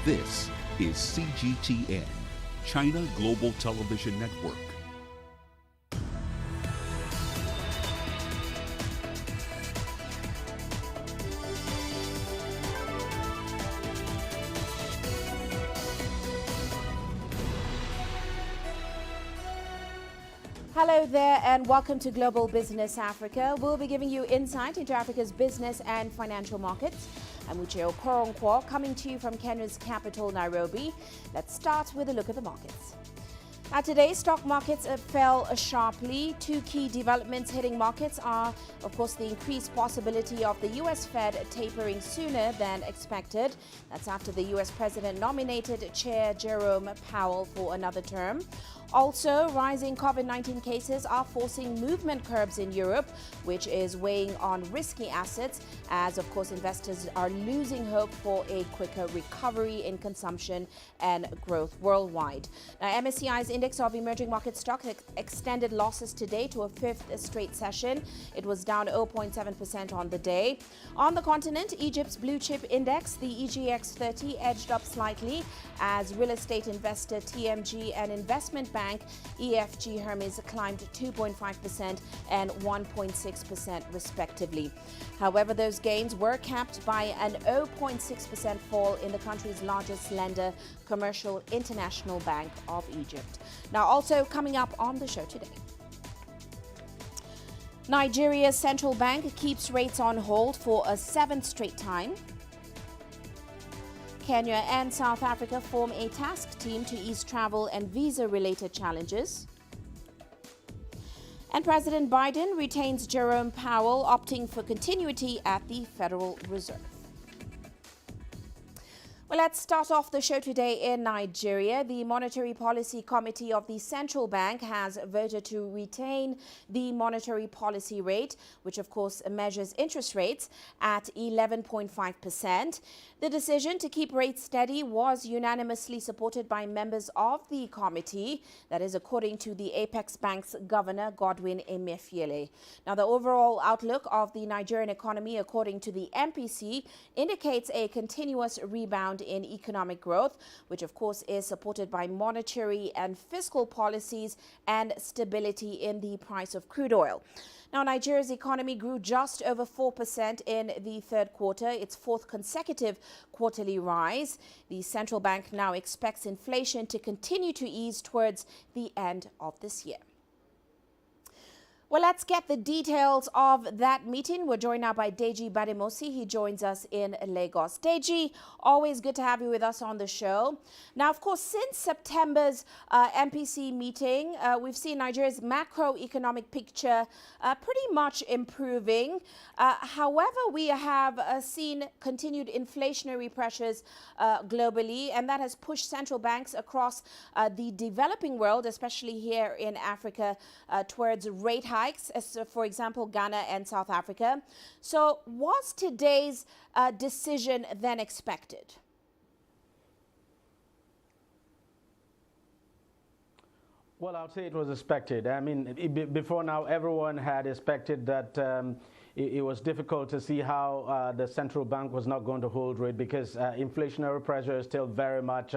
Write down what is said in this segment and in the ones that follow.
This is CGTN, China Global Television Network. Hello there and welcome to Global Business Africa. We'll be giving you insight into Africa's business and financial markets. I'm Uche Okoronkwo, coming to you from Kenya's capital, Nairobi. Let's start with a look at the markets. Now, today, stock markets fell sharply. Two key developments hitting markets are, of course, the increased possibility of the U.S. Fed tapering sooner than expected. That's after the U.S. president nominated Chair Jerome Powell for another term. Also, rising COVID-19 cases are forcing movement curbs in Europe, which is weighing on risky assets as, of course, investors are losing hope for a quicker recovery in consumption and growth worldwide. Now, MSCI's index of emerging market stocks extended losses today to a fifth straight session. It was down 0.7% on the day. On the continent, Egypt's blue chip index, the EGX 30, edged up slightly as real estate investor TMG and investment bank EFG Hermes climbed 2.5% and 1.6% respectively. However, those gains were capped by an 0.6% fall in the country's largest lender, Commercial International Bank of Egypt. Now, also coming up on the show today, Nigeria's central bank keeps rates on hold for a seventh straight time. Kenya and South Africa form a task team to ease travel and visa-related challenges. And President Biden retains Jerome Powell, opting for continuity at the Federal Reserve. Well, let's start off the show today in Nigeria. The Monetary Policy Committee of the Central Bank has voted to retain the monetary policy rate, which of course measures interest rates, at 11.5%. The decision to keep rates steady was unanimously supported by members of the committee, that is according to the Apex Bank's governor, Godwin Emefiele. Now, the overall outlook of the Nigerian economy, according to the MPC, indicates a continuous rebound in economic growth, which of course is supported by monetary and fiscal policies and stability in the price of crude oil. Now, Nigeria's economy grew just over 4% in the third quarter, its fourth consecutive quarterly rise. The central bank now expects inflation to continue to ease towards the end of this year. Well, let's get the details of that meeting. We're joined now by Deji Bademosi. He joins us in Lagos. Deji, always good to have you with us on the show. Now, of course, since September's MPC meeting, we've seen Nigeria's macroeconomic picture pretty much improving. However, we have seen continued inflationary pressures globally, and that has pushed central banks across the developing world, especially here in Africa, towards rate hikes, as for example, Ghana and South Africa. So was today's decision then expected? Well, I would say it was expected. I mean, before now, everyone had expected that it was difficult to see how the central bank was not going to hold rate because inflationary pressure is still very much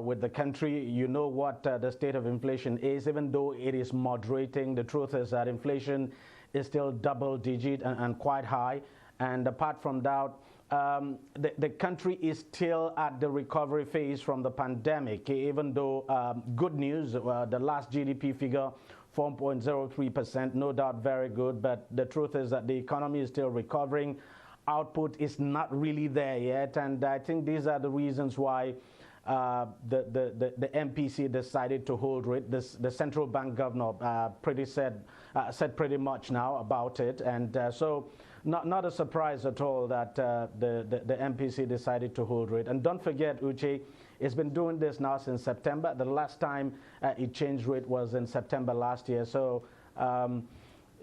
with the country. You know what the state of inflation is. Even though it is moderating, the truth is that inflation is still double digit and quite high. And apart from that, the country is still at the recovery phase from the pandemic, even though good news, the last GDP figure, 4.03%, no doubt very good, but the truth is that the economy is still recovering. Output is not really there yet, and I think these are the reasons why the MPC decided to hold rate. The central bank governor said pretty much now about it, and so not a surprise at all that the MPC decided to hold rate. And don't forget, Uche, it's been doing this now since September. The last time it changed rate was in September last year. So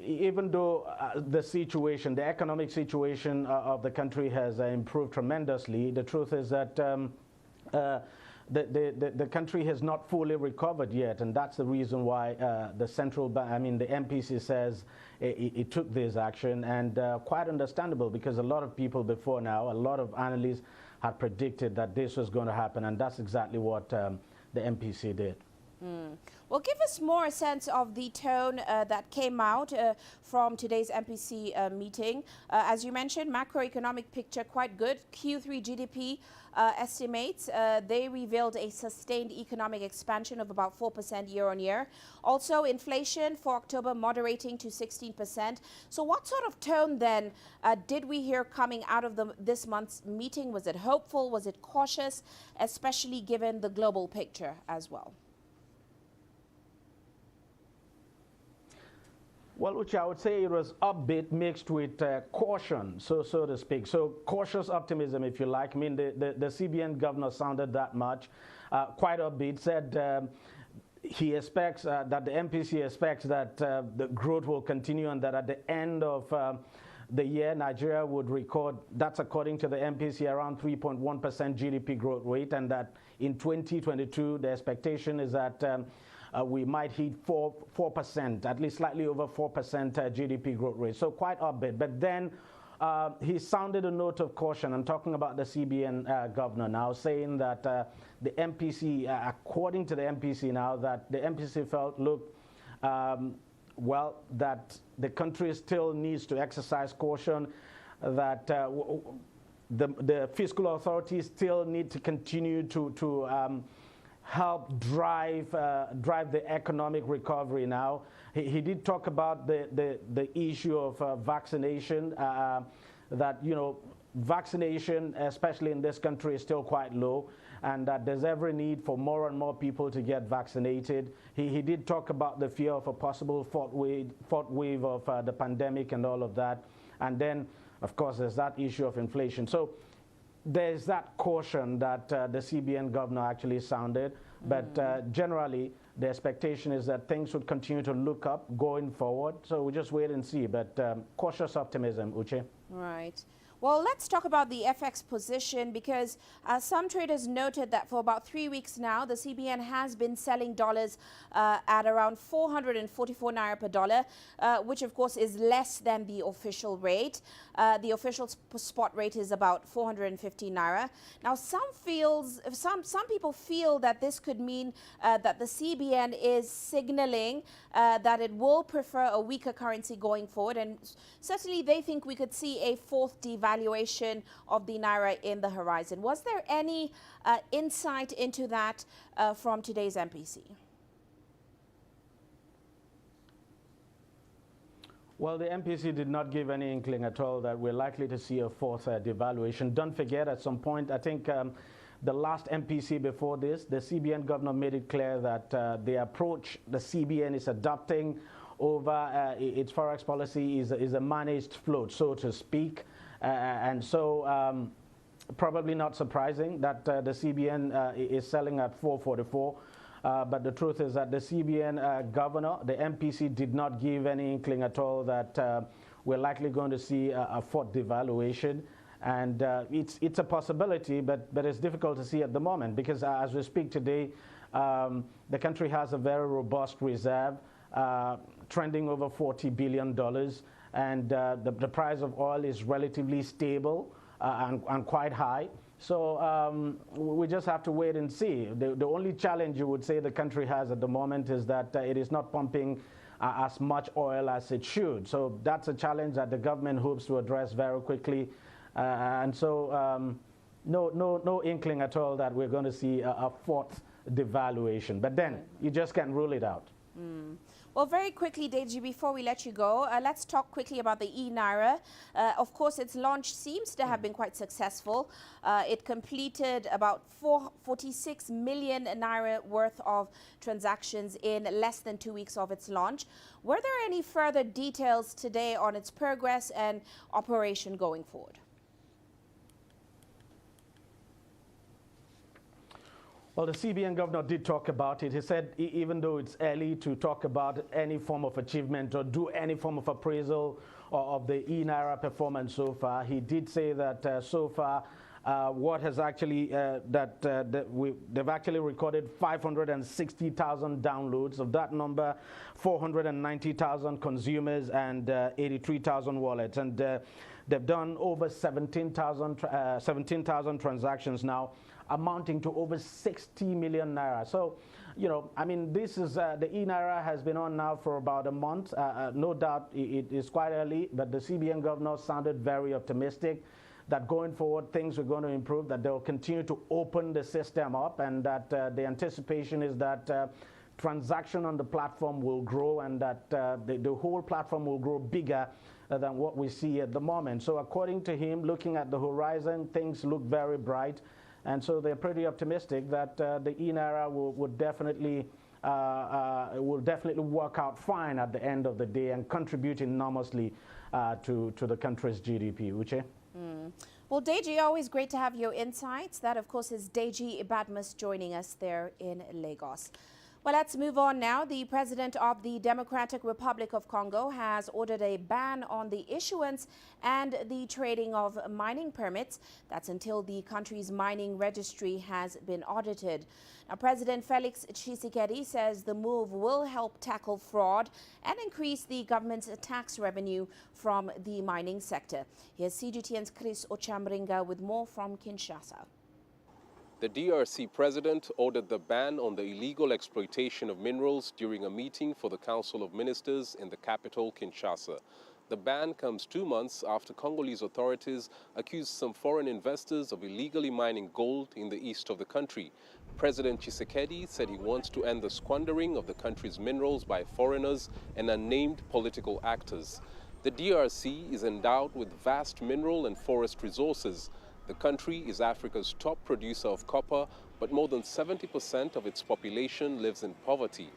even though the economic situation of the country has improved tremendously, the truth is that the country has not fully recovered yet, and that's the reason why the central bank, I mean the MPC says it took this action, and quite understandable, because a lot of people before now, a lot of analysts had predicted that this was going to happen, and that's exactly what the MPC did. Well, give us more a sense of the tone that came out from today's MPC meeting. As you mentioned, macroeconomic picture quite good. Q3 GDP estimates, they revealed a sustained economic expansion of about 4% year on year. Also, inflation for October moderating to 16%. So what sort of tone then did we hear coming out of this month's meeting? Was it hopeful? Was it cautious, especially given the global picture as well? Well, Uche, I would say it was upbeat mixed with caution, so to speak. So cautious optimism, if you like. I mean, the CBN governor sounded that much. Quite upbeat, said he expects that the MPC expects that the growth will continue, and that at the end of the year, Nigeria would record, that's according to the MPC, around 3.1% GDP growth rate, and that in 2022, the expectation is that we might hit 4%, at least slightly over 4% GDP growth rate. So quite upbeat. But then he sounded a note of caution. I'm talking about the CBN governor now, saying that the MPC, according to the MPC now, that the MPC felt, look, well, that the country still needs to exercise caution, that the fiscal authorities still need to continue to help drive the economic recovery now. He did talk about the issue of vaccination, that, you know, vaccination, especially in this country, is still quite low, and that there's every need for more and more people to get vaccinated. He did talk about the fear of a possible fourth wave of the pandemic and all of that. And then, of course, there's that issue of inflation. So there's that caution that the CBN governor actually sounded. But generally, the expectation is that things would continue to look up going forward. So we just wait and see. But cautious optimism, Uche. Right. Well, let's talk about the FX position, because some traders noted that for about 3 weeks now, the CBN has been selling dollars at around 444 naira per dollar, which of course is less than the official rate. The official spot rate is about 450 naira. Now, some people feel that this could mean that the CBN is signaling that it will prefer a weaker currency going forward, and certainly they think we could see a fourth devaluation of the naira in the horizon. Was there any insight into that from today's MPC? Well, the MPC did not give any inkling at all that we're likely to see a fourth devaluation. Don't forget, at some point, I think the last MPC before this, the CBN governor made it clear that the approach the CBN is adopting over its forex policy is a managed float, so to speak. And so probably not surprising that the CBN is selling at 444. But the truth is that the CBN governor, the MPC, did not give any inkling at all that we're likely going to see a fourth devaluation. And it's a possibility, but it's difficult to see at the moment, because as we speak today, the country has a very robust reserve, trending over $40 billion. And the price of oil is relatively stable and quite high. So we just have to wait and see. The only challenge you would say the country has at the moment is that it is not pumping as much oil as it should. So that's a challenge that the government hopes to address very quickly. And so no inkling at all that we're going to see a fourth devaluation. But then you just can't rule it out. Well, very quickly, Deji, before we let you go, let's talk quickly about the e-Naira. Of course, its launch seems to have been quite successful. It completed about 46 million Naira worth of transactions in less than 2 weeks of its launch. Were there any further details today on its progress and operation going forward? Well, the CBN governor did talk about it. He said even though it's early to talk about any form of achievement or do any form of appraisal of the e-Naira performance so far, he did say that so far what has actually they've actually recorded 560,000 downloads. Of that number, 490,000 consumers and 83,000 wallets, and they've done over 17,000 transactions now, amounting to over 60 million naira. So, you know, I mean, this is the e-naira has been on now for about a month. No doubt it is quite early, but the CBN governor sounded very optimistic that going forward things are going to improve, that they'll continue to open the system up, and that the anticipation is that transaction on the platform will grow, and that the whole platform will grow bigger than what we see at the moment. So according to him, looking at the horizon, things look very bright, and so they're pretty optimistic that the e-naira will definitely work out fine at the end of the day and contribute enormously to the country's GDP. Uche? Well, Deji, always great to have your insights. That, of course, is Deji Ibadmus joining us there in Lagos. Well, let's move on now. The president of the Democratic Republic of Congo has ordered a ban on the issuance and the trading of mining permits. That's until the country's mining registry has been audited. Now, President Felix Tshisekedi says the move will help tackle fraud and increase the government's tax revenue from the mining sector. Here's CGTN's Chris Ochamringa with more from Kinshasa. The DRC president ordered the ban on the illegal exploitation of minerals during a meeting for the Council of Ministers in the capital, Kinshasa. The ban comes 2 months after Congolese authorities accused some foreign investors of illegally mining gold in the east of the country. President Tshisekedi said he wants to end the squandering of the country's minerals by foreigners and unnamed political actors. The DRC is endowed with vast mineral and forest resources. The country is Africa's top producer of copper, but more than 70% of its population lives in poverty.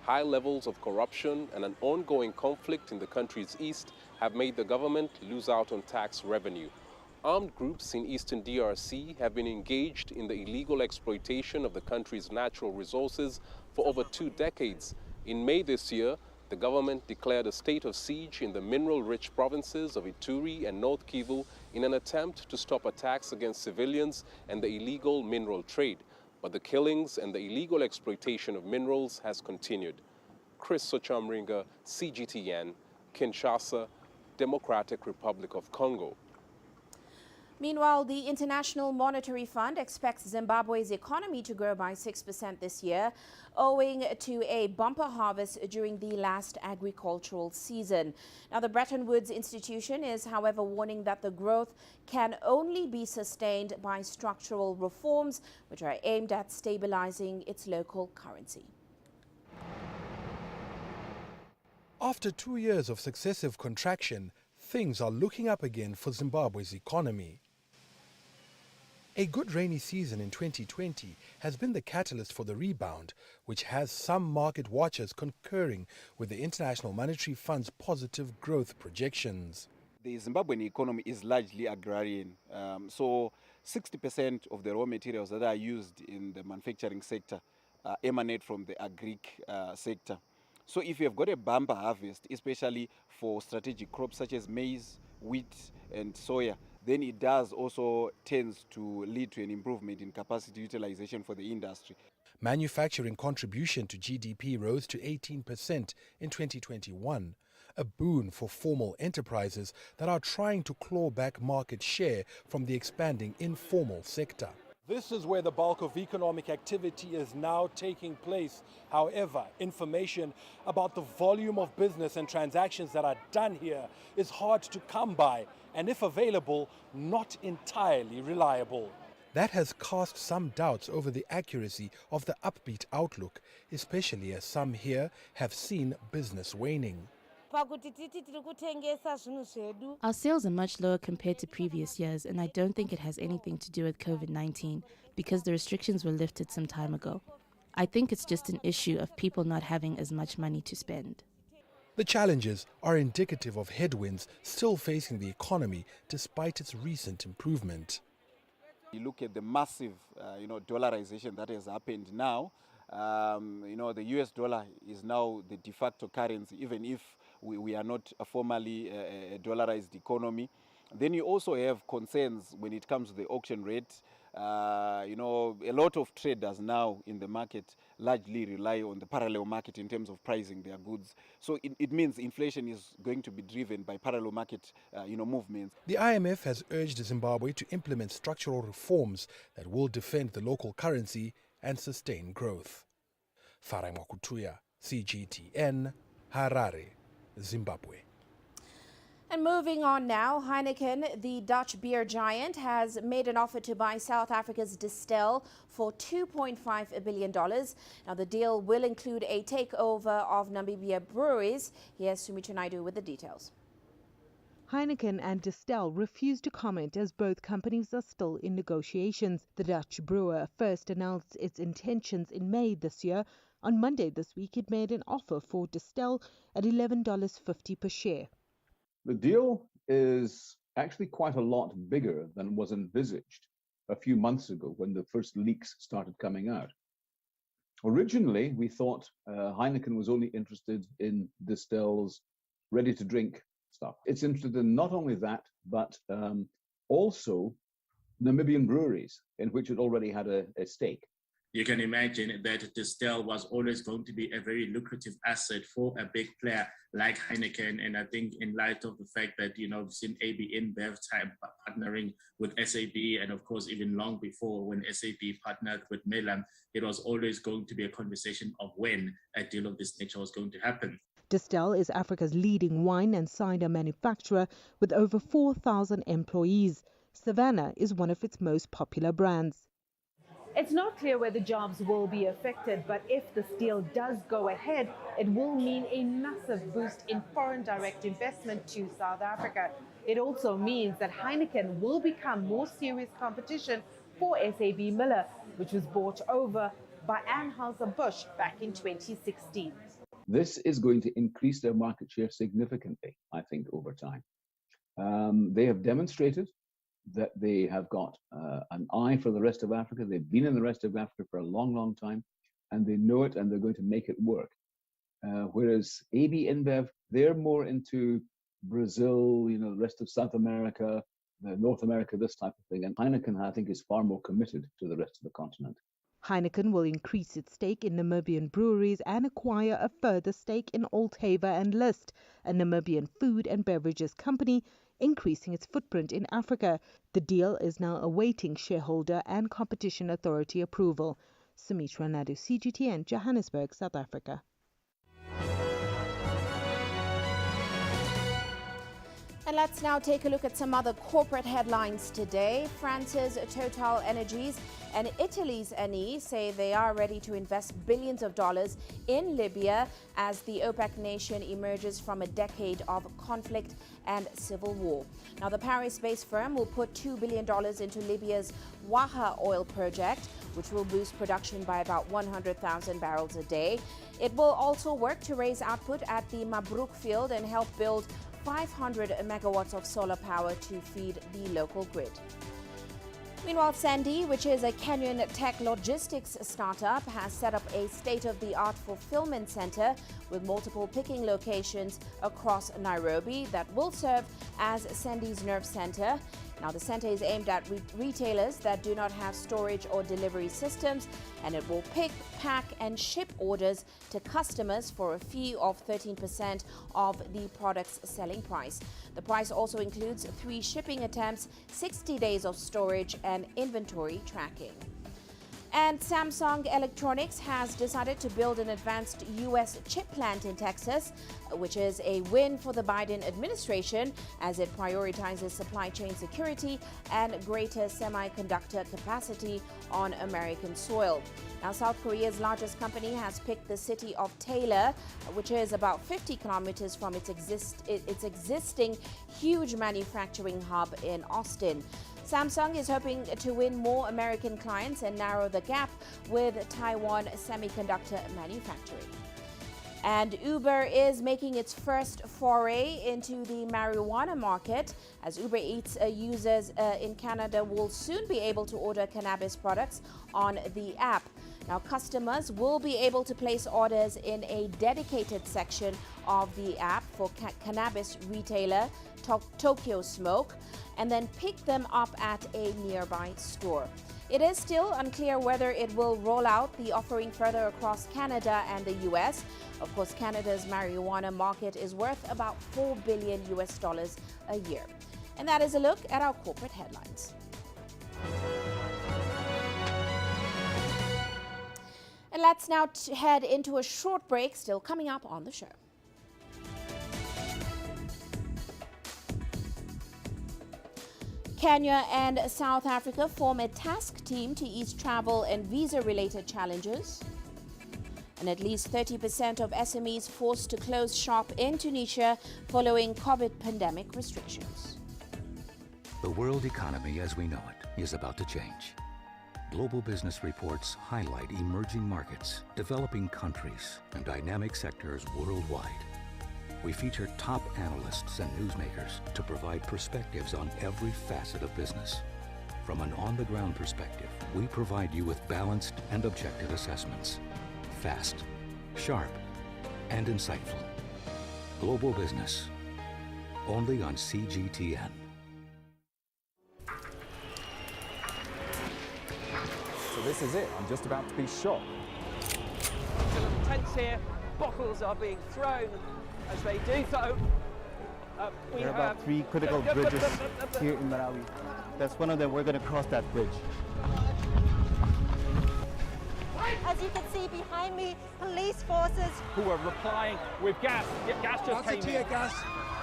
High levels of corruption and an ongoing conflict in the country's east have made the government lose out on tax revenue. Armed groups in eastern DRC have been engaged in the illegal exploitation of the country's natural resources for over 2 decades. In May this year, the government declared a state of siege in the mineral-rich provinces of Ituri and North Kivu in an attempt to stop attacks against civilians and the illegal mineral trade. But the killings and the illegal exploitation of minerals has continued. Chris Ochamringa, CGTN, Kinshasa, Democratic Republic of Congo. Meanwhile, the International Monetary Fund expects Zimbabwe's economy to grow by 6% this year, owing to a bumper harvest during the last agricultural season. Now, the Bretton Woods institution is, however, warning that the growth can only be sustained by structural reforms, which are aimed at stabilizing its local currency. After 2 years of successive contraction, things are looking up again for Zimbabwe's economy. A good rainy season in 2020 has been the catalyst for the rebound, which has some market watchers concurring with the International Monetary Fund's positive growth projections. The Zimbabwean economy is largely agrarian, so 60% of the raw materials that are used in the manufacturing sector emanate from the agric sector. So if you have got a bumper harvest, especially for strategic crops such as maize, wheat and soya, then it does also tends to lead to an improvement in capacity utilization for the industry. Manufacturing contribution to GDP rose to 18% in 2021, a boon for formal enterprises that are trying to claw back market share from the expanding informal sector. This is where the bulk of economic activity is now taking place. However, information about the volume of business and transactions that are done here is hard to come by, and if available, not entirely reliable. That has cast some doubts over the accuracy of the upbeat outlook, especially as some here have seen business waning. Our sales are much lower compared to previous years, and I don't think it has anything to do with COVID-19 because the restrictions were lifted some time ago. I think it's just an issue of people not having as much money to spend. The challenges are indicative of headwinds still facing the economy despite its recent improvement. You look at the massive dollarization that has happened now. The US dollar is now the de facto currency, even if we are not a formally a dollarized economy. Then you also have concerns when it comes to the auction rate. A lot of traders now in the market largely rely on the parallel market in terms of pricing their goods. So it means inflation is going to be driven by parallel market, movements. The IMF has urged Zimbabwe to implement structural reforms that will defend the local currency and sustain growth. Farai Mwakutuya, CGTN, Harare, Zimbabwe. And moving on now, Heineken, the Dutch beer giant, has made an offer to buy South Africa's Distell for $2.5 billion. Now, the deal will include a takeover of Namibia breweries. Here's Sumitra Naidu with the details. Heineken and Distell refuse to comment as both companies are still in negotiations. The Dutch brewer first announced its intentions in May this year. On Monday this week, it made an offer for Distell at $11.50 per share. The deal is actually quite a lot bigger than was envisaged a few months ago when the first leaks started coming out. Originally, we thought Heineken was only interested in Distell's ready-to-drink stuff. It's interested in not only that, but also Namibian breweries, in which it already had a stake. You can imagine that Distell was always going to be a very lucrative asset for a big player like Heineken. And I think in light of the fact that, we've seen AB InBev partnering with SAB, and of course, even long before when SAB partnered with Milan, it was always going to be a conversation of when a deal of this nature was going to happen. Distell is Africa's leading wine and cider manufacturer with over 4,000 employees. Savannah is one of its most popular brands. It's not clear whether jobs will be affected, but if this deal does go ahead, it will mean a massive boost in foreign direct investment to South Africa. It also means that Heineken will become more serious competition for SAB Miller, which was bought over by Anheuser-Busch back in 2016. This is going to increase their market share significantly, I think, over time. They have demonstrated that they have got an eye for the rest of Africa. They've been in the rest of Africa for a long, long time, and they know it, and they're going to make it work. Whereas AB InBev, they're more into Brazil, the rest of South America, North America, this type of thing. And Heineken, I think, is far more committed to the rest of the continent. Heineken will increase its stake in Namibian breweries and acquire a further stake in Althaver and List, a Namibian food and beverages company, increasing its footprint in Africa. The deal is now awaiting shareholder and competition authority approval. Sumitra Naidu, CGTN, Johannesburg, South Africa. And let's now take a look at some other corporate headlines today. France's Total Energies and Italy's Eni say they are ready to invest billions of dollars in Libya as the OPEC nation emerges from a decade of conflict and civil war. Now, the Paris-based firm will put $2 billion into Libya's Waha oil project, which will boost production by about 100,000 barrels a day. It will also work to raise output at the Mabrouk field and help build 500 megawatts of solar power to feed the local grid. Meanwhile, Sandy, which is a Kenyan tech logistics startup, has set up a state-of-the-art fulfillment center with multiple picking locations across Nairobi that will serve as Sandy's nerve center. Now, the center is aimed at retailers that do not have storage or delivery systems, and it will pick, pack, and ship orders to customers for a fee of 13% of the product's selling price. The price also includes 3 shipping attempts, 60 days of storage, and inventory tracking. And Samsung Electronics has decided to build an advanced U.S. chip plant in Texas, which is a win for the Biden administration as it prioritizes supply chain security and greater semiconductor capacity on American soil. Now, South Korea's largest company has picked the city of Taylor, which is about 50 kilometers from its existing huge manufacturing hub in Austin. Samsung is hoping to win more American clients and narrow the gap with Taiwan semiconductor manufacturing. And Uber is making its first foray into the marijuana market, as Uber Eats users in Canada will soon be able to order cannabis products on the app. Now, customers will be able to place orders in a dedicated section of the app for cannabis retailer Tokyo Smoke and then pick them up at a nearby store. It is still unclear whether it will roll out the offering further across Canada and the US. Of course, Canada's marijuana market is worth about $4 billion a year. And that is a look at our corporate headlines. And let's now head into a short break, still coming up on the show. Kenya and South Africa form a task team to ease travel and visa-related challenges. And at least 30% of SMEs forced to close shop in Tunisia following COVID pandemic restrictions. The world economy as we know it is about to change. Global business reports highlight emerging markets, developing countries, and dynamic sectors worldwide. We feature top analysts and newsmakers to provide perspectives on every facet of business. From an on-the-ground perspective, we provide you with balanced and objective assessments. Fast, sharp, and insightful. Global business, only on CGTN. So this is it. I'm just about to be shot. The tents here, bottles are being thrown. As they do so, there are about 3 critical bridges here in Malawi. That's one of them. We're going to cross that bridge. As you can see behind me, police forces who are replying with gas. Gas just came in. Tear gas,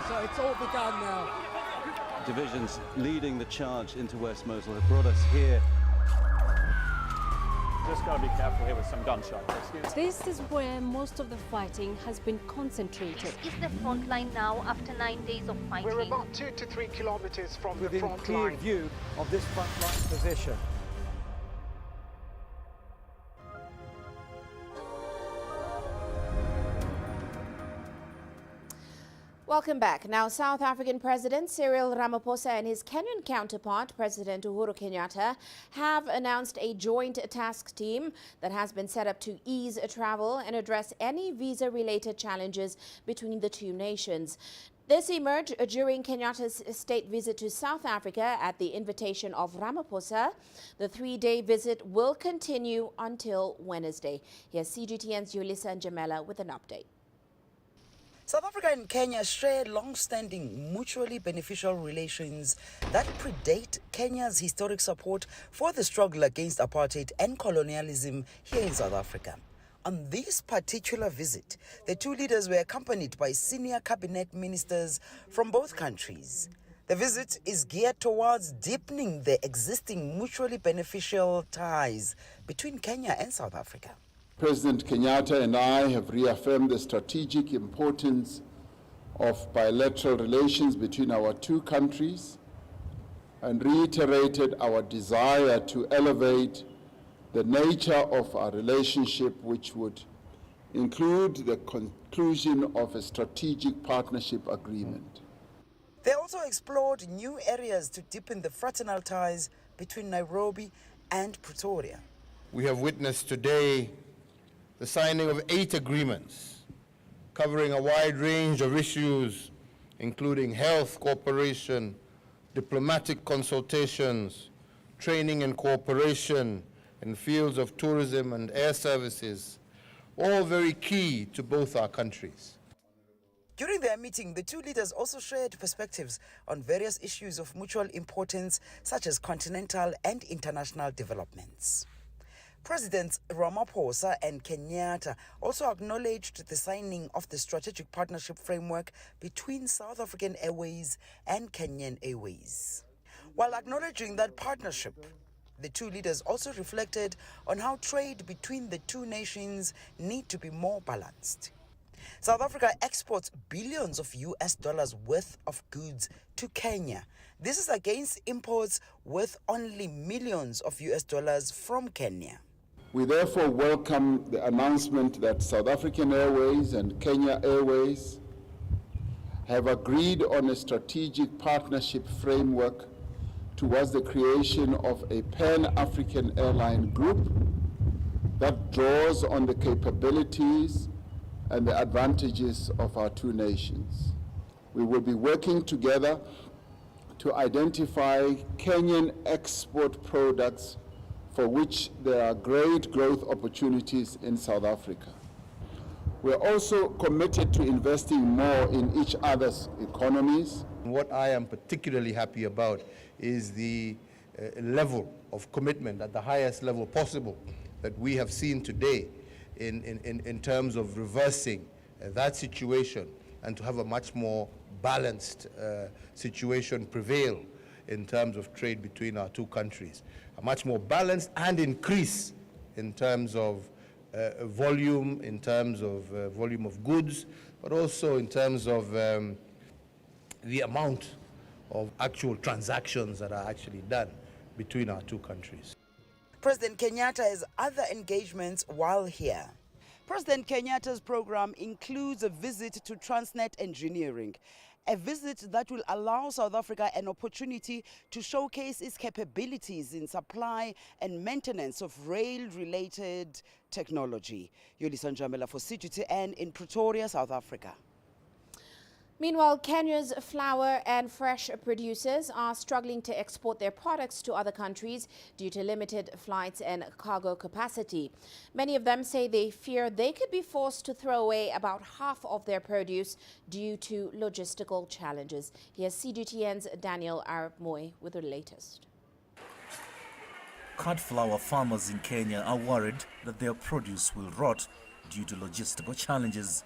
so it's all begun now. Divisions leading the charge into West Mosul have brought us here. Just got to be careful here with some gunshots. This is where most of the fighting has been concentrated. This is the front line now after 9 days of fighting. We're about 2 to 3 kilometers from the front clear line. View of this front line position. Welcome back. Now, South African President Cyril Ramaphosa and his Kenyan counterpart, President Uhuru Kenyatta, have announced a joint task team that has been set up to ease travel and address any visa-related challenges between the two nations. This emerged during Kenyatta's state visit to South Africa at the invitation of Ramaphosa. The 3-day visit will continue until Wednesday. Here's CGTN's Yulisa Njamela with an update. South Africa and Kenya share long-standing, mutually beneficial relations that predate Kenya's historic support for the struggle against apartheid and colonialism here in South Africa. On this particular visit, the two leaders were accompanied by senior cabinet ministers from both countries. The visit is geared towards deepening the existing mutually beneficial ties between Kenya and South Africa. President Kenyatta and I have reaffirmed the strategic importance of bilateral relations between our two countries and reiterated our desire to elevate the nature of our relationship, which would include the conclusion of a strategic partnership agreement. They also explored new areas to deepen the fraternal ties between Nairobi and Pretoria. We have witnessed today the signing of 8 agreements covering a wide range of issues, including health cooperation, diplomatic consultations, training and cooperation in fields of tourism and air services, all very key to both our countries. During their meeting, the two leaders also shared perspectives on various issues of mutual importance, such as continental and international developments. Presidents Ramaphosa and Kenyatta also acknowledged the signing of the strategic partnership framework between South African Airways and Kenyan Airways. While acknowledging that partnership, the two leaders also reflected on how trade between the two nations need to be more balanced. South Africa exports billions of US dollars worth of goods to Kenya. This is against imports worth only millions of US dollars from Kenya. We therefore welcome the announcement that South African Airways and Kenya Airways have agreed on a strategic partnership framework towards the creation of a pan-African airline group that draws on the capabilities and the advantages of our two nations. We will be working together to identify Kenyan export products for which there are great growth opportunities in South Africa. We're also committed to investing more in each other's economies. What I am particularly happy about is the level of commitment at the highest level possible that we have seen today in terms of reversing that situation and to have a much more balanced situation prevail in terms of trade between our two countries. A much more balanced and increase in terms of volume, in terms of volume of goods, but also in terms of the amount of actual transactions that are actually done between our two countries. President Kenyatta has other engagements while here. President Kenyatta's program includes a visit to Transnet Engineering, a visit that will allow South Africa an opportunity to showcase its capabilities in supply and maintenance of rail-related technology. Yolisa Njamela for CGTN in Pretoria, South Africa. Meanwhile, Kenya's flour and fresh producers are struggling to export their products to other countries due to limited flights and cargo capacity. Many of them say they fear they could be forced to throw away about half of their produce due to logistical challenges. Here's CGTN's Daniel Arap-Moy with the latest. Cod flour farmers in Kenya are worried that their produce will rot due to logistical challenges.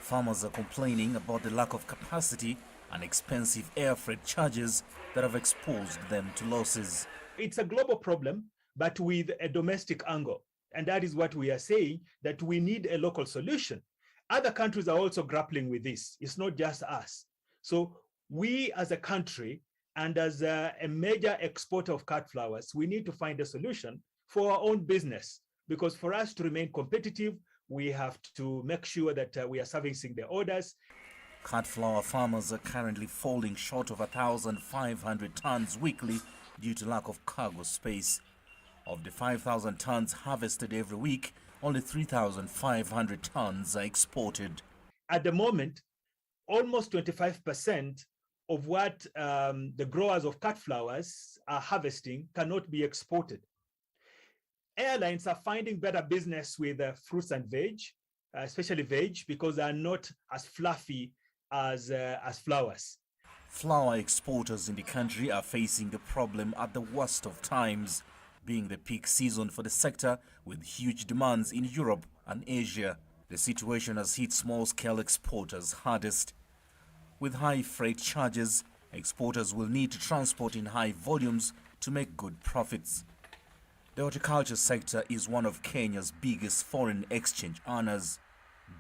Farmers are complaining about the lack of capacity and expensive air freight charges that have exposed them to losses. It's a global problem, but with a domestic angle. And that is what we are saying, that we need a local solution. Other countries are also grappling with this. It's not just us. So we as a country and as a major exporter of cod flours, we need to find a solution for our own business, because for us to remain competitive, we have to make sure that we are servicing the orders. Cod flour farmers are currently falling short of 1,500 tons weekly due to lack of cargo space. Of the 5,000 tons harvested every week, only 3,500 tons are exported. At the moment, almost 25% of what the growers of cod flours are harvesting cannot be exported. Airlines are finding better business with fruits and veg, especially veg, because they are not as fluffy as flowers. Flour exporters in the country are facing the problem at the worst of times, being the peak season for the sector with huge demands in Europe and Asia. The situation has hit small-scale exporters hardest. With high freight charges, exporters will need to transport in high volumes to make good profits. The horticulture sector is one of Kenya's biggest foreign exchange earners.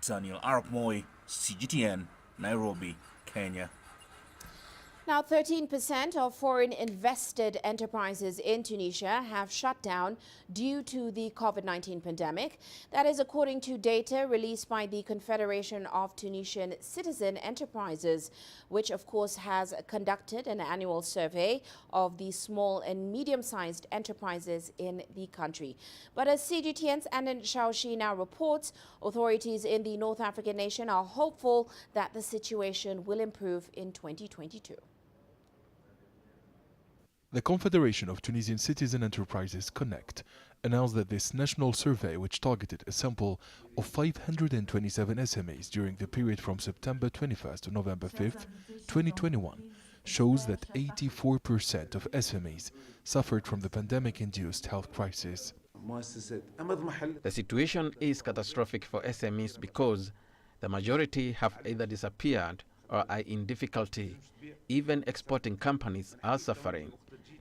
Daniel Arap-Moy, CGTN, Nairobi, Kenya. Now, 13% of foreign invested enterprises in Tunisia have shut down due to the COVID-19 pandemic. That is according to data released by the Confederation of Tunisian Citizen Enterprises, which of course has conducted an annual survey of the small and medium-sized enterprises in the country. But as CGTN's Anand Shaushi now reports, authorities in the North African nation are hopeful that the situation will improve in 2022. The Confederation of Tunisian Citizen Enterprises, CONNECT, announced that this national survey, which targeted a sample of 527 SMEs during the period from September 21st to November 5th, 2021, shows that 84% of SMEs suffered from the pandemic-induced health crisis. The situation is catastrophic for SMEs because the majority have either disappeared or are in difficulty. Even exporting companies are suffering.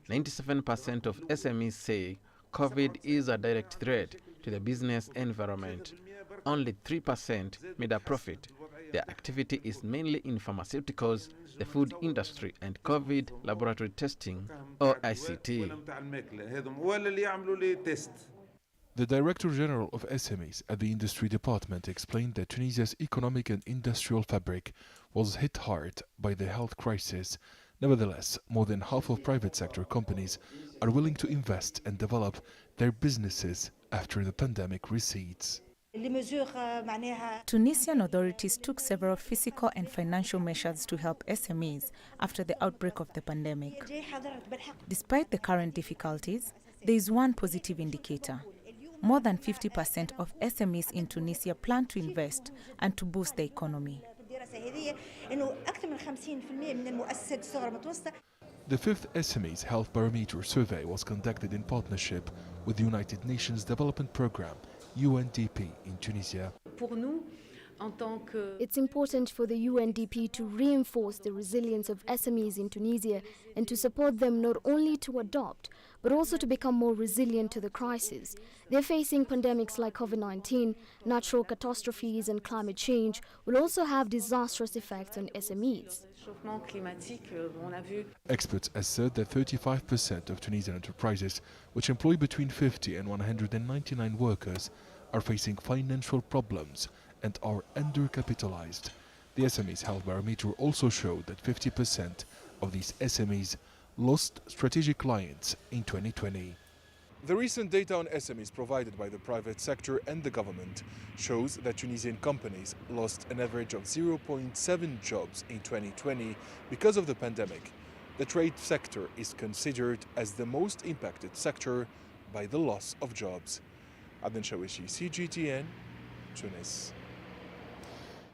97% of SMEs say COVID is a direct threat to the business environment. Only 3% made a profit. Their activity is mainly in pharmaceuticals, the food industry, and COVID laboratory testing, or ICT. The Director General of SMEs at the Industry Department explained that Tunisia's economic and industrial fabric was hit hard by the health crisis. Nevertheless, more than half of private sector companies are willing to invest and develop their businesses after the pandemic recedes. Tunisian authorities took several physical and financial measures to help SMEs after the outbreak of the pandemic. Despite the current difficulties, there is one positive indicator. More than 50% of SMEs in Tunisia plan to invest and to boost the economy. The fifth SMEs Health Barometer survey was conducted in partnership with the United Nations Development Programme, UNDP, in Tunisia. It's important for the UNDP to reinforce the resilience of SMEs in Tunisia and to support them not only to adopt, but also to become more resilient to the crisis. They're facing pandemics like COVID-19, natural catastrophes and climate change will also have disastrous effects on SMEs. Experts assert that 35% of Tunisian enterprises, which employ between 50 and 199 workers, are facing financial problems and are undercapitalized. The SMEs Health Barometer also showed that 50% of these SMEs lost strategic clients in 2020. The recent data on SMEs provided by the private sector and the government shows that Tunisian companies lost an average of 0.7 jobs in 2020 because of the pandemic. The trade sector is considered as the most impacted sector by the loss of jobs. Adnan Shawishi, CGTN, Tunis.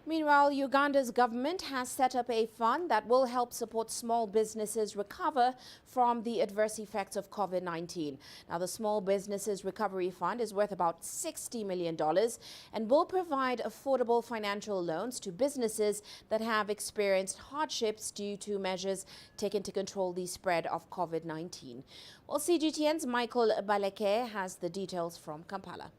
Meanwhile, Uganda's government has set up a fund that will help support small businesses recover from the adverse effects of COVID-19. Now, the Small Businesses Recovery Fund is worth about $60 million and will provide affordable financial loans to businesses that have experienced hardships due to measures taken to control the spread of COVID-19. Well, CGTN's Michael Baleke has the details from Kampala.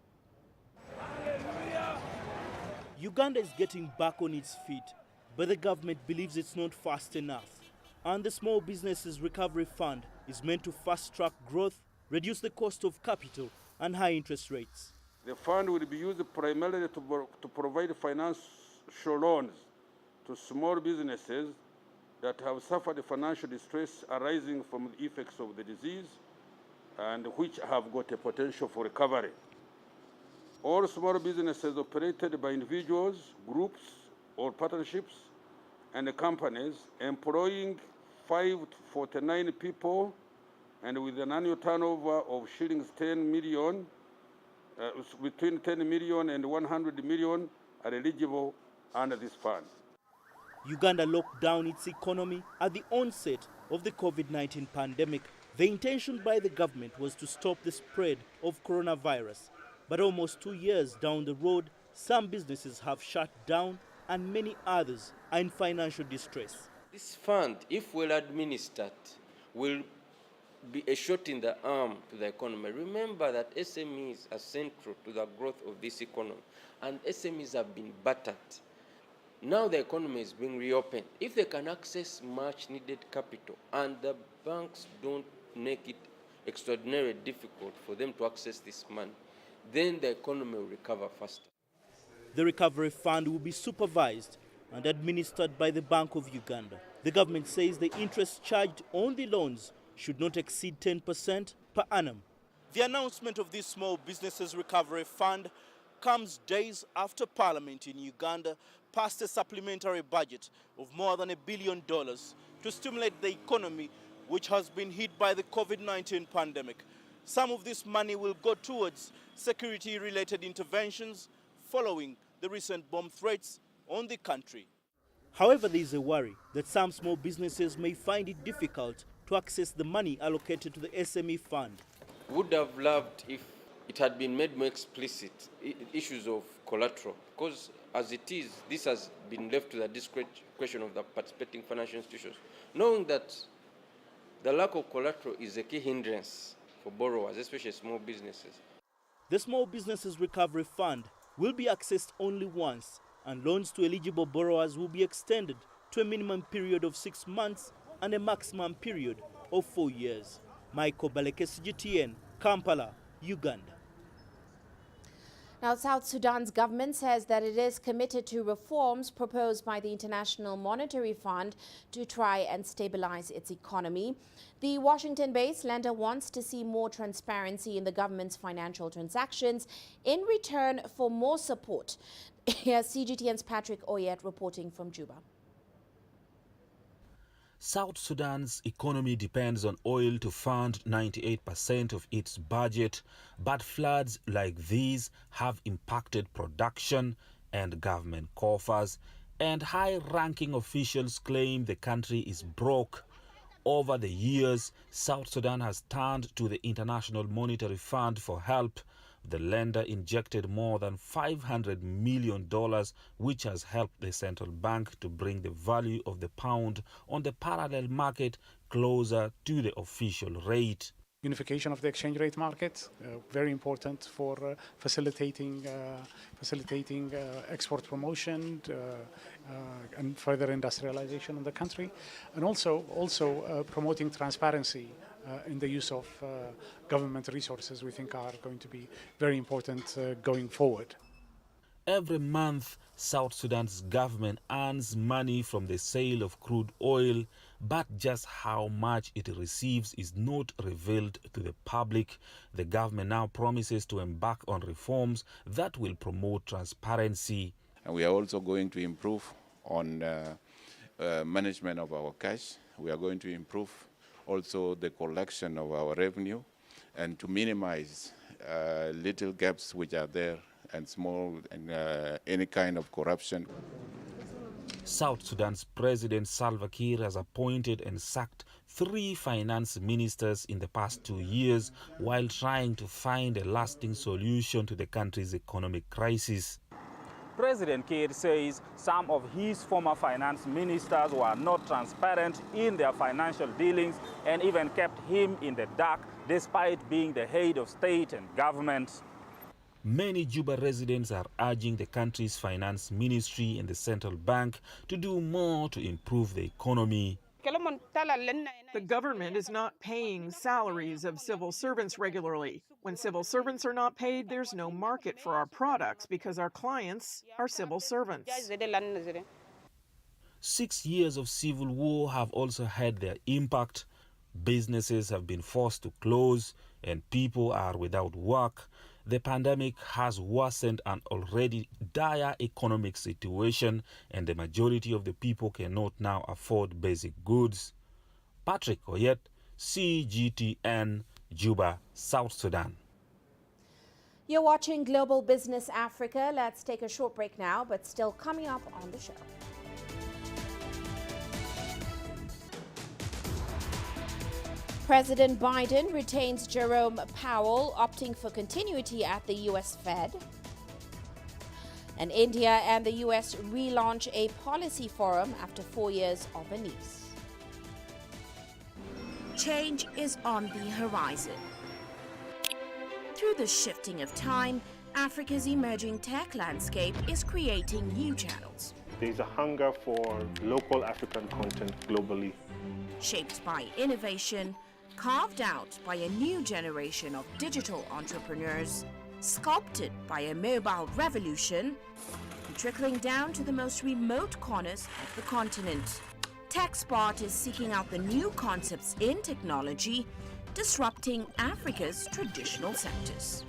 Uganda is getting back on its feet, but the government believes it's not fast enough. And the Small Businesses Recovery Fund is meant to fast-track growth, reduce the cost of capital and high interest rates. The fund will be used primarily to provide financial loans to small businesses that have suffered financial distress arising from the effects of the disease and which have got a potential for recovery. All small businesses operated by individuals, groups, or partnerships, and companies employing 5 to 49 people and with an annual turnover of shillings 10 million, between 10 million and 100 million are eligible under this fund. Uganda locked down its economy at the onset of the COVID-19 pandemic. The intention by the government was to stop the spread of coronavirus. But almost 2 years down the road, some businesses have shut down and many others are in financial distress. This fund, if well administered, will be a shot in the arm to the economy. Remember that SMEs are central to the growth of this economy, and SMEs have been battered. Now the economy is being reopened. If they can access much needed capital and the banks don't make it extraordinarily difficult for them to access this money, then the economy will recover faster. The recovery fund will be supervised and administered by the Bank of Uganda. The government says the interest charged on the loans should not exceed 10% per annum. The announcement of this Small Businesses Recovery Fund comes days after Parliament in Uganda passed a supplementary budget of more than $1 billion to stimulate the economy, which has been hit by the COVID-19 pandemic. Some of this money will go towards security-related interventions following the recent bomb threats on the country. However, there is a worry that some small businesses may find it difficult to access the money allocated to the SME fund. Would have loved if it had been made more explicit, issues of collateral, because as it is, this has been left to the discretion of the participating financial institutions, knowing that the lack of collateral is a key hindrance for borrowers, especially small businesses. The Small Businesses Recovery Fund will be accessed only once, and loans to eligible borrowers will be extended to a minimum period of 6 months and a maximum period of 4 years. Michael Baleke, CGTN, Kampala, Uganda. Now, South Sudan's government says that it is committed to reforms proposed by the International Monetary Fund to try and stabilize its economy. The Washington-based lender wants to see more transparency in the government's financial transactions in return for more support. Here's CGTN's Patrick Oyet reporting from Juba. South Sudan's economy depends on oil to fund 98% of its budget, but floods like these have impacted production and government coffers, and high-ranking officials claim the country is broke. Over the years, South Sudan has turned to the International Monetary Fund for help. The lender injected more than $500 million, which has helped the central bank to bring the value of the pound on the parallel market closer to the official rate. Unification of the exchange rate market, very important for facilitating export promotion and further industrialization in the country, and also promoting transparency in the use of government resources. We think are going to be very important going forward. Every month, South Sudan's government earns money from the sale of crude oil, but just how much it receives is not revealed to the public. The government now promises to embark on reforms that will promote transparency. And we are also going to improve on management of our cash. We are going to improve also the collection of our revenue and to minimize little gaps which are there and small and any kind of corruption. South Sudan's President Salva Kiir has appointed and sacked 3 finance ministers in the past 2 years while trying to find a lasting solution to the country's economic crisis. President Kiir says some of his former finance ministers were not transparent in their financial dealings and even kept him in the dark despite being the head of state and government. Many Juba residents are urging the country's finance ministry and the central bank to do more to improve the economy. The government is not paying salaries of civil servants regularly. When civil servants are not paid, there's no market for our products because our clients are civil servants. 6 years of civil war have also had their impact. Businesses have been forced to close and people are without work. The pandemic has worsened an already dire economic situation, and the majority of the people cannot now afford basic goods. Patrick Oyet, CGTN, Juba, South Sudan. You're watching Global Business Africa. Let's take a short break now, but still coming up on the show. President Biden retains Jerome Powell, opting for continuity at the U.S. Fed. And India and the U.S. relaunch a policy forum after 4 years of unease. Change is on the horizon. Through the shifting of time, Africa's emerging tech landscape is creating new channels. There's a hunger for local African content globally. Shaped by innovation, carved out by a new generation of digital entrepreneurs, sculpted by a mobile revolution, and trickling down to the most remote corners of the continent. TechSpot is seeking out the new concepts in technology, disrupting Africa's traditional sectors.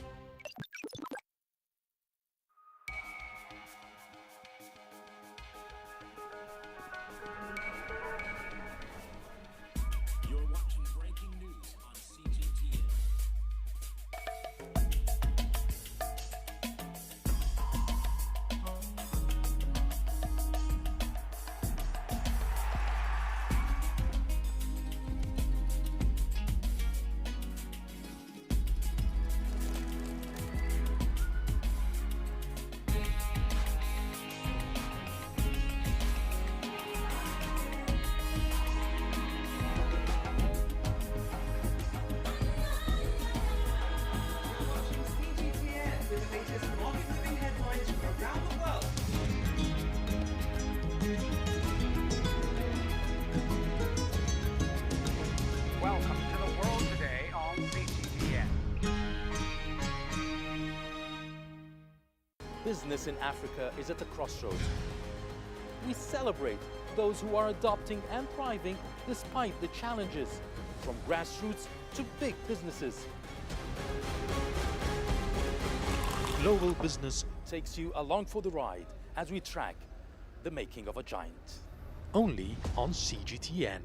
business in Africa is at a crossroads. We celebrate those who are adopting and thriving despite the challenges, from grassroots to big businesses. Global Business takes you along for the ride as we track the making of a giant. Only on CGTN.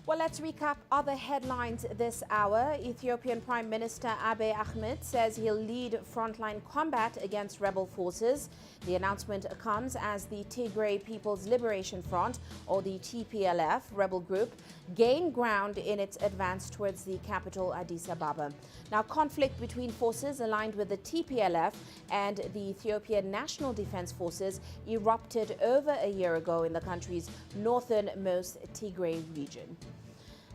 Well, let's recap other headlines this hour. Ethiopian Prime Minister Abiy Ahmed says he'll lead frontline combat against rebel forces. The announcement comes as the Tigray People's Liberation Front, or the TPLF, rebel group, gained ground in its advance towards the capital Addis Ababa. Now, conflict between forces aligned with the TPLF and the Ethiopian National Defense Forces erupted over a year ago in the country's northernmost Tigray region.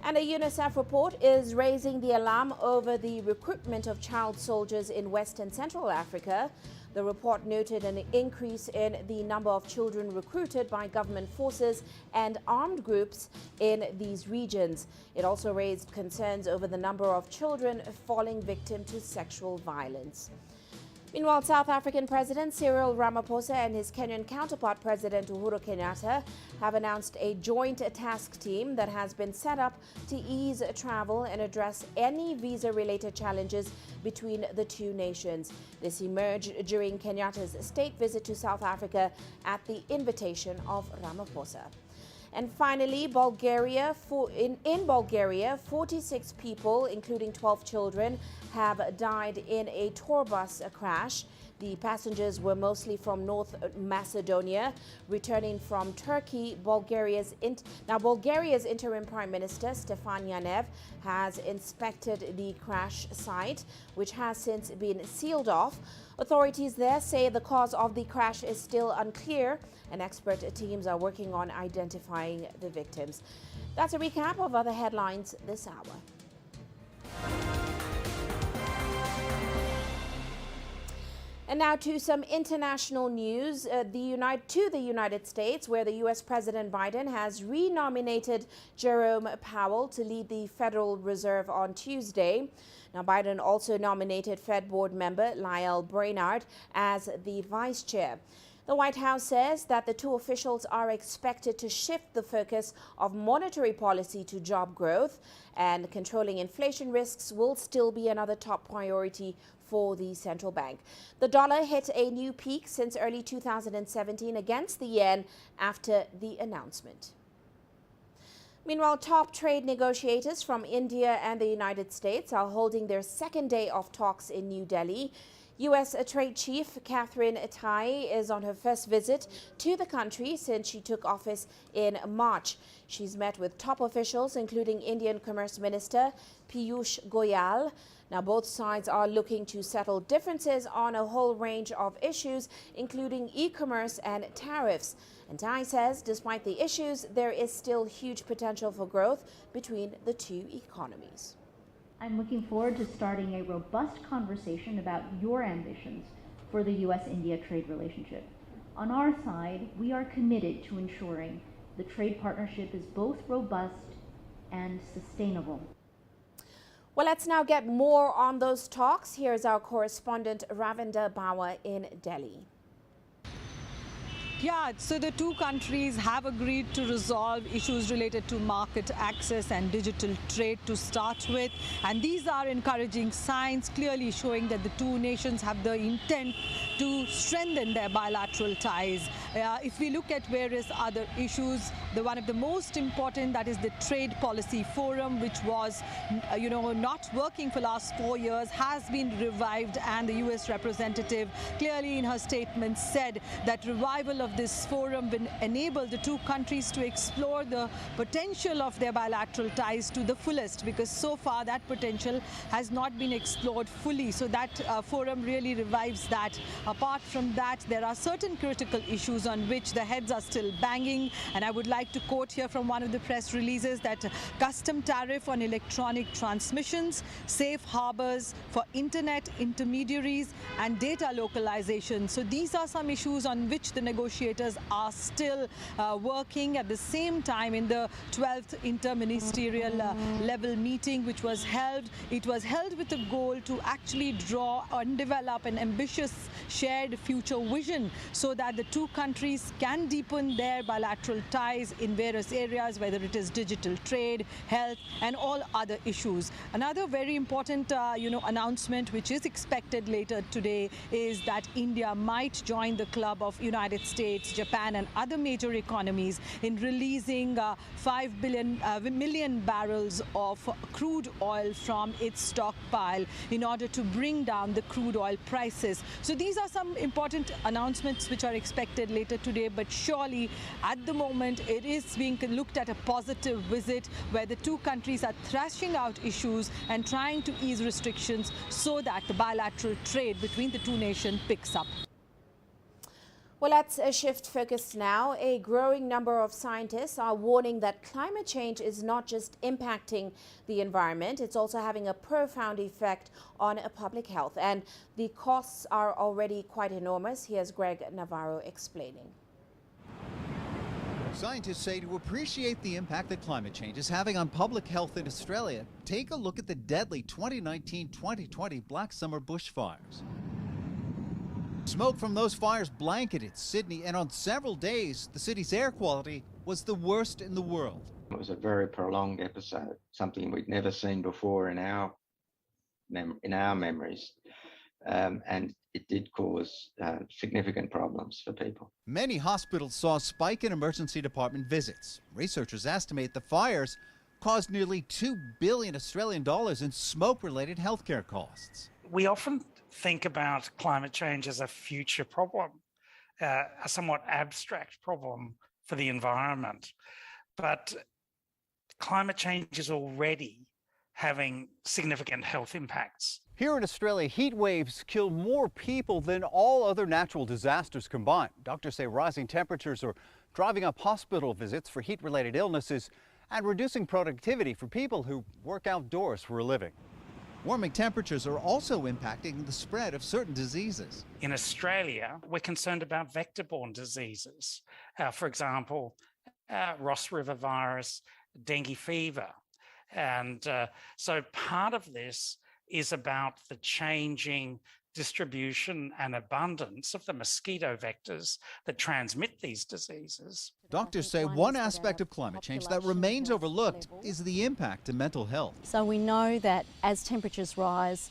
And a UNICEF report is raising the alarm over the recruitment of child soldiers in West and Central Africa. The report noted an increase in the number of children recruited by government forces and armed groups in these regions. It also raised concerns over the number of children falling victim to sexual violence. Meanwhile, South African President Cyril Ramaphosa and his Kenyan counterpart, President Uhuru Kenyatta, have announced a joint task team that has been set up to ease travel and address any visa-related challenges between the two nations. This emerged during Kenyatta's state visit to South Africa at the invitation of Ramaphosa. And finally, in Bulgaria, 46 people, including 12 children, have died in a tour bus crash. The passengers were mostly from North Macedonia, returning from Turkey. Bulgaria's interim Prime Minister, Stefan Yanev, has inspected the crash site, which has since been sealed off. Authorities there say the cause of the crash is still unclear, and expert teams are working on identifying the victims. That's a recap of other headlines this hour. And now to some international news. To the United States, where the U.S. President Biden has renominated Jerome Powell to lead the Federal Reserve on Tuesday. Now, Biden also nominated Fed board member Lyle Brainard as the vice chair. The White House says that the two officials are expected to shift the focus of monetary policy to job growth, and controlling inflation risks will still be another top priority for the central bank. The dollar hit a new peak since early 2017 against the yen after the announcement. Meanwhile, top trade negotiators from India and the United States are holding their second day of talks in New Delhi. U.S. Trade Chief Catherine Tai is on her first visit to the country since she took office in March. She's met with top officials, including Indian Commerce Minister Piyush Goyal. Now, both sides are looking to settle differences on a whole range of issues, including e-commerce and tariffs. And Tai says, despite the issues, there is still huge potential for growth between the two economies. I'm looking forward to starting a robust conversation about your ambitions for the U.S.-India trade relationship. On our side, we are committed to ensuring the trade partnership is both robust and sustainable. Well, let's now get more on those talks. Here's our correspondent Ravinder Bawa in Delhi. Yeah, so the two countries have agreed to resolve issues related to market access and digital trade to start with. And these are encouraging signs, clearly showing that the two nations have the intent to strengthen their bilateral ties. If we look at various other issues, one of the most important, that is the Trade Policy Forum, which was, not working for the last 4 years, has been revived. And the U.S. representative clearly in her statement said that revival of this forum will enable the two countries to explore the potential of their bilateral ties to the fullest, because so far that potential has not been explored fully. So that forum really revives that Apart from that, there are certain critical issues on which the heads are still banging, and I would like to quote here from one of the press releases that custom tariff on electronic transmissions, safe harbors for internet intermediaries and data localization. So these are some issues on which the negotiators are still working. At the same time, in the 12th interministerial level meeting which was held, it was held with a goal to actually draw and develop an ambitious shared future vision so that the two countries can deepen their bilateral ties in various areas, whether it is digital trade, health and all other issues. Another very important announcement which is expected later today is that India might join the club of United States, Japan and other major economies in releasing 5 million barrels of crude oil from its stockpile in order to bring down the crude oil prices. So these are some important announcements which are expected later today, but surely at the moment it is being looked at a positive visit where the two countries are thrashing out issues and trying to ease restrictions so that the bilateral trade between the two nations picks up. Well, let's shift focus now. A growing number of scientists are warning that climate change is not just impacting the environment, it's also having a profound effect on public health. And the costs are already quite enormous. Here's Greg Navarro explaining. Scientists say to appreciate the impact that climate change is having on public health in Australia, take a look at the deadly 2019-2020 Black Summer bushfires. Smoke from those fires blanketed Sydney, and on several days, the city's air quality was the worst in the world. It was a very prolonged episode, something we'd never seen before in our memories, and it did cause significant problems for people. Many hospitals saw a spike in emergency department visits. Researchers estimate the fires caused nearly $2 billion Australian dollars in smoke-related healthcare costs. We often think about climate change as a future problem, a somewhat abstract problem for the environment. But climate change is already having significant health impacts. Here in Australia, heat waves kill more people than all other natural disasters combined. Doctors say rising temperatures are driving up hospital visits for heat-related illnesses and reducing productivity for people who work outdoors for a living. Warming temperatures are also impacting the spread of certain diseases. In Australia, we're concerned about vector-borne diseases. For example, Ross River virus, dengue fever. And so part of this is about the changing distribution and abundance of the mosquito vectors that transmit these diseses. Doctors say one aspect of climate change that remains overlooked is the impact to mental health. So we know that as temperatures rise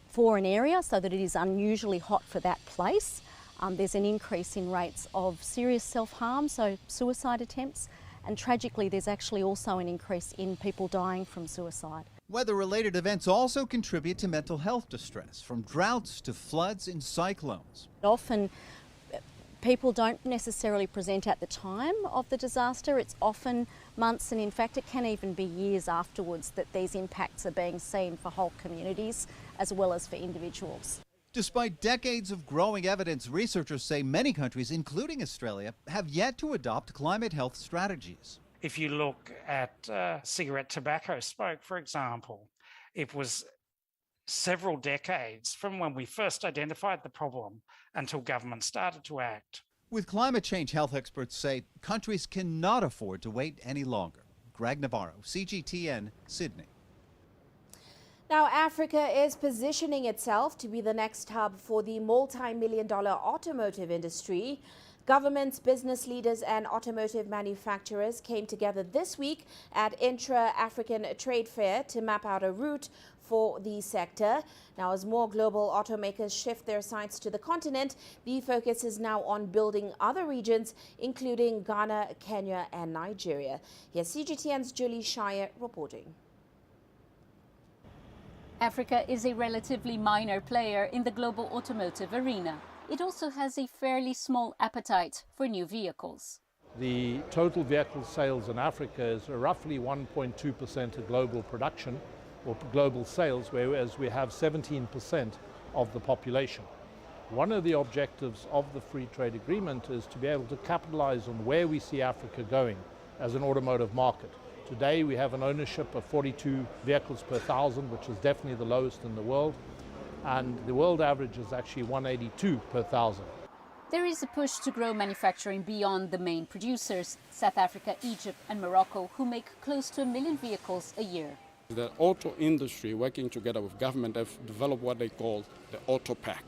for an area, so that it is unusually hot for that place, there's an increase in rates of serious self-harm, so suicide attempts, and tragically there's actually also an increase in people dying from suicide. Weather-related events also contribute to mental health distress, from droughts to floods and cyclones. Often people don't necessarily present at the time of the disaster. It's often months, and in fact it can even be years afterwards that these impacts are being seen for whole communities as well as for individuals. Despite decades of growing evidence, researchers say many countries, including Australia, have yet to adopt climate health strategies. If you look at cigarette tobacco smoke, for example, it was several decades from when we first identified the problem until government started to act. With climate change, health experts say countries cannot afford to wait any longer. Greg Navarro, CGTN, Sydney. Now, Africa is positioning itself to be the next hub for the multi-million-dollar automotive industry. Governments, business leaders and automotive manufacturers came together this week at Intra-African Trade Fair to map out a route for the sector. Now, as more global automakers shift their sights to the continent, the focus is now on building other regions, including Ghana, Kenya and Nigeria. Here's CGTN's Julie Shire reporting. Africa is a relatively minor player in the global automotive arena. It also has a fairly small appetite for new vehicles. The total vehicle sales in Africa is roughly 1.2% of global production or global sales, whereas we have 17% of the population. One of the objectives of the free trade agreement is to be able to capitalize on where we see Africa going as an automotive market. Today we have an ownership of 42 vehicles per thousand, which is definitely the lowest in the world, and the world average is actually 182 per thousand. There is a push to grow manufacturing beyond the main producers, South Africa, Egypt and Morocco, who make close to 1 million vehicles a year. The auto industry, working together with government, have developed what they call the Auto Pack,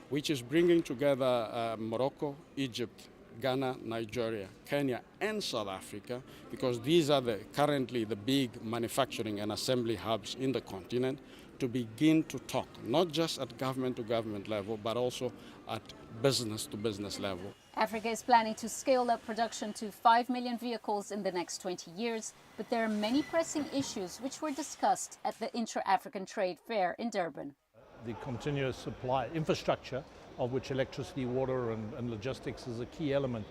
which is bringing together Morocco, Egypt, Ghana, Nigeria, Kenya and South Africa, because these are currently the big manufacturing and assembly hubs in the continent, to begin to talk, not just at government-to-government level, but also at business-to-business level. Africa is planning to scale up production to 5 million vehicles in the next 20 years, but there are many pressing issues which were discussed at the Intra-African Trade Fair in Durban. The continuous supply infrastructure, of which electricity, water and logistics is a key element,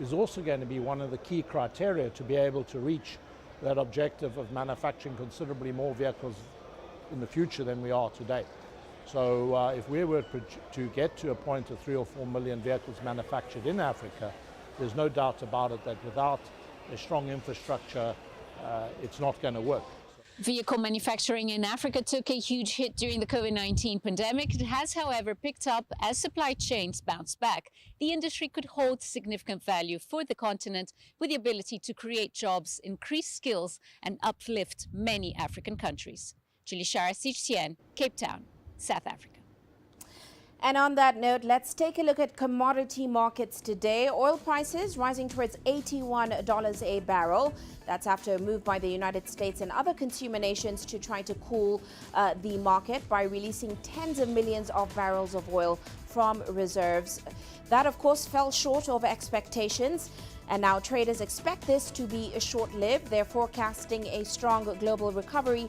is also going to be one of the key criteria to be able to reach that objective of manufacturing considerably more vehicles in the future than we are today. So if we were to get to a point of 3 or 4 million vehicles manufactured in Africa, there's no doubt about it that without a strong infrastructure, it's not going to work. Vehicle manufacturing in Africa took a huge hit during the COVID-19 pandemic. It has, however, picked up as supply chains bounce back. The industry could hold significant value for the continent with the ability to create jobs, increase skills and uplift many African countries. Julie Shara, CGTN, Cape Town, South Africa. And on that note, let's take a look at commodity markets today. Oil prices rising towards $81 a barrel. That's after a move by the United States and other consumer nations to try to cool the market by releasing tens of millions of barrels of oil from reserves. That, of course, fell short of expectations. And now traders expect this to be short-lived. They're forecasting a strong global recovery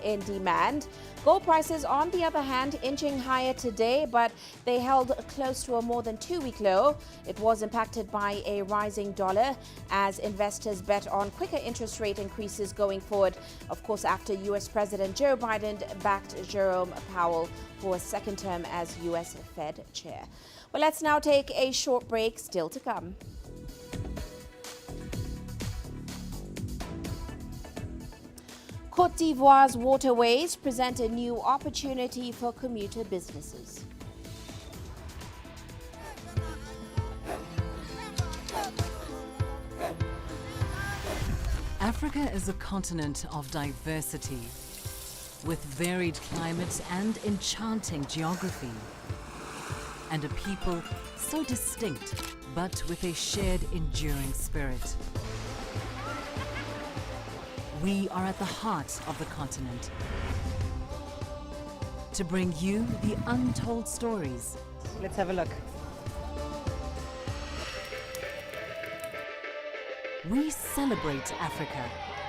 in demand. Gold prices, on the other hand, inching higher today, but they held close to a more than 2-week low. It was impacted by a rising dollar as investors bet on quicker interest rate increases going forward, of course, after U.S. President Joe Biden backed Jerome Powell for a second term as U.S. Fed chair. Well, let's now take a short break. Still to come. Côte d'Ivoire's waterways present a new opportunity for commuter businesses. Africa is a continent of diversity, with varied climates and enchanting geography, and a people so distinct, but with a shared enduring spirit. We are at the heart of the continent to bring you the untold stories. Let's have a look. We celebrate Africa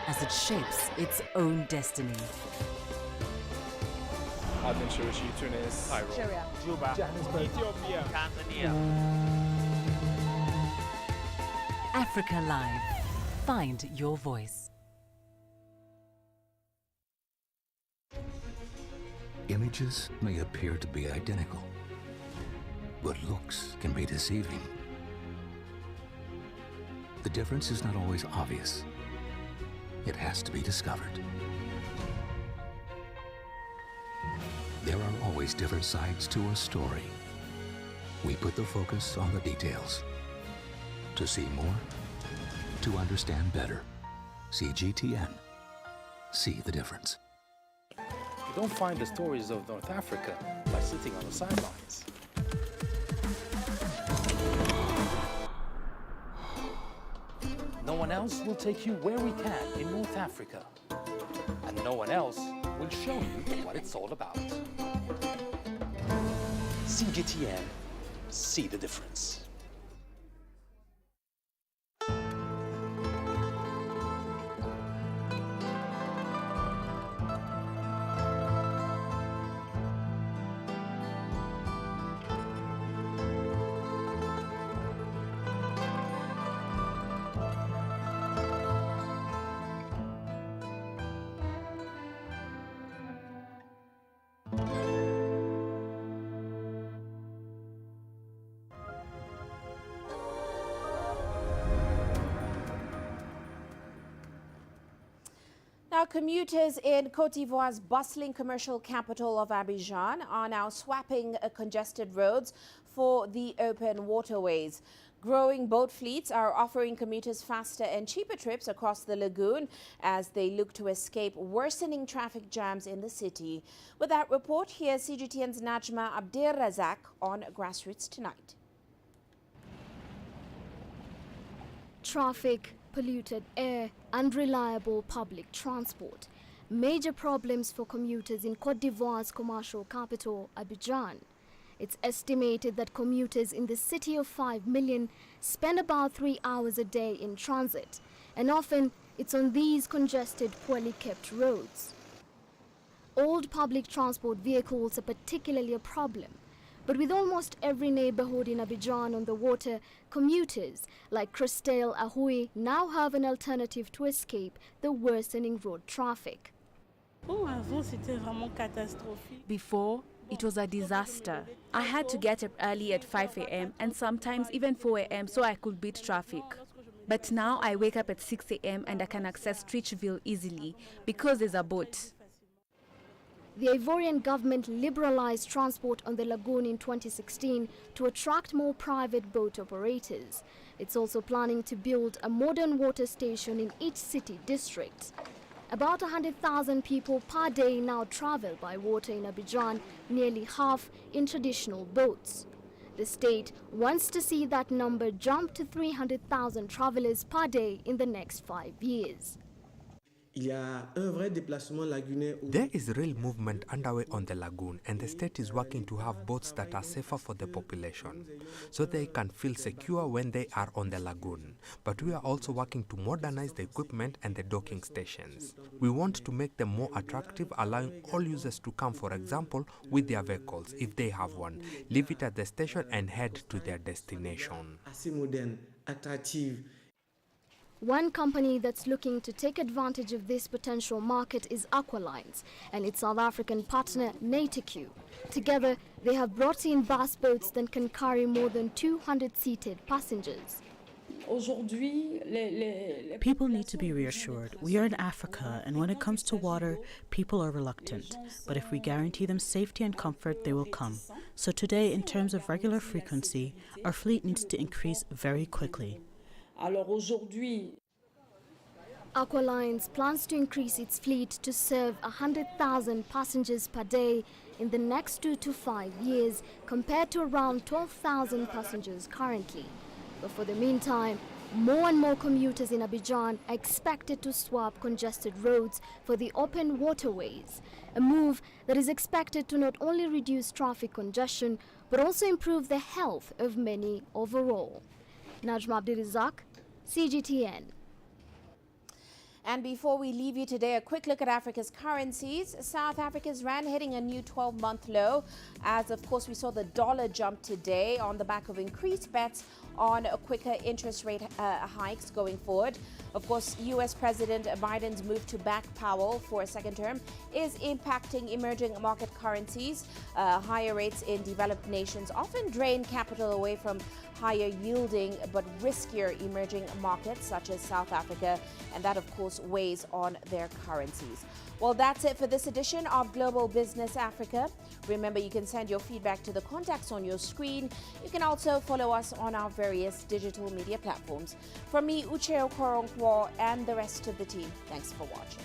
as it shapes its own destiny. Tunis, Cairo, Juba, Johannesburg, Ethiopia, Tanzania. Africa Live. Find your voice. Images may appear to be identical, but looks can be deceiving. The difference is not always obvious. It has to be discovered. There are always different sides to a story. We put the focus on the details. To see more, to understand better. CGTN. See the difference. You don't find the stories of North Africa by sitting on the sidelines. No one else will take you where we can in North Africa. And no one else will show you what it's all about. CGTN, see the difference. commuters in Côte d'Ivoire's bustling commercial capital of Abidjan are now swapping congested roads for the open waterways. Growing boat fleets are offering commuters faster and cheaper trips across the lagoon as they look to escape worsening traffic jams in the city. With that report, here's CGTN's Najma Abdirrazak on Grassroots Tonight. Traffic, polluted air, unreliable public transport. Major problems for commuters in Côte d'Ivoire's commercial capital, Abidjan. It's estimated that commuters in the city of 5 million spend about 3 hours a day in transit, and often it's on these congested, poorly kept roads. Old public transport vehicles are particularly a problem, but with almost every neighborhood in Abidjan on the water, commuters like Christelle Ahoui now have an alternative to escape the worsening road traffic. Before, it was a disaster. I had to get up early at 5 a.m. and sometimes even 4 a.m. so I could beat traffic. But now I wake up at 6 a.m. and I can access Trichville easily because there's a boat. The Ivorian government liberalized transport on the lagoon in 2016 to attract more private boat operators. It's also planning to build a modern water station in each city district. About 100,000 people per day now travel by water in Abidjan, nearly half in traditional boats. The state wants to see that number jump to 300,000 travelers per day in the next 5 years. There is real movement underway on the lagoon, and the state is working to have boats that are safer for the population, so they can feel secure when they are on the lagoon. But we are also working to modernize the equipment and the docking stations. We want to make them more attractive, allowing all users to come, for example, with their vehicles, if they have one, leave it at the station and head to their destination. One company that's looking to take advantage of this potential market is Aqualines and its South African partner Nateq. Together, they have brought in bus boats that can carry more than 200 seated passengers. People need to be reassured. We are in Africa, and when it comes to water, people are reluctant. But if we guarantee them safety and comfort, they will come. So today, in terms of regular frequency, our fleet needs to increase very quickly. Aqualines plans to increase its fleet to serve 100,000 passengers per day in the next 2 to 5 years, compared to around 12,000 passengers currently. But for the meantime, more and more commuters in Abidjan are expected to swap congested roads for the open waterways, a move that is expected to not only reduce traffic congestion, but also improve the health of many overall. Najma Abdirrazak, CGTN. And before we leave you today, a quick look at Africa's currencies. South Africa's rand hitting a new 12-month low, as of course we saw the dollar jump today on the back of increased bets on quicker interest rate hikes going forward. Of course, U.S. President Biden's move to back Powell for a second term is impacting emerging market currencies. Higher rates in developed nations often drain capital away from higher yielding but riskier emerging markets such as South Africa, and that of course weighs on their currencies. Well, that's it for this edition of Global Business Africa. Remember, you can send your feedback to the contacts on your screen. You can also follow us on our various digital media platforms. From me, Uche Okoronkwo, and the rest of the team, thanks for watching.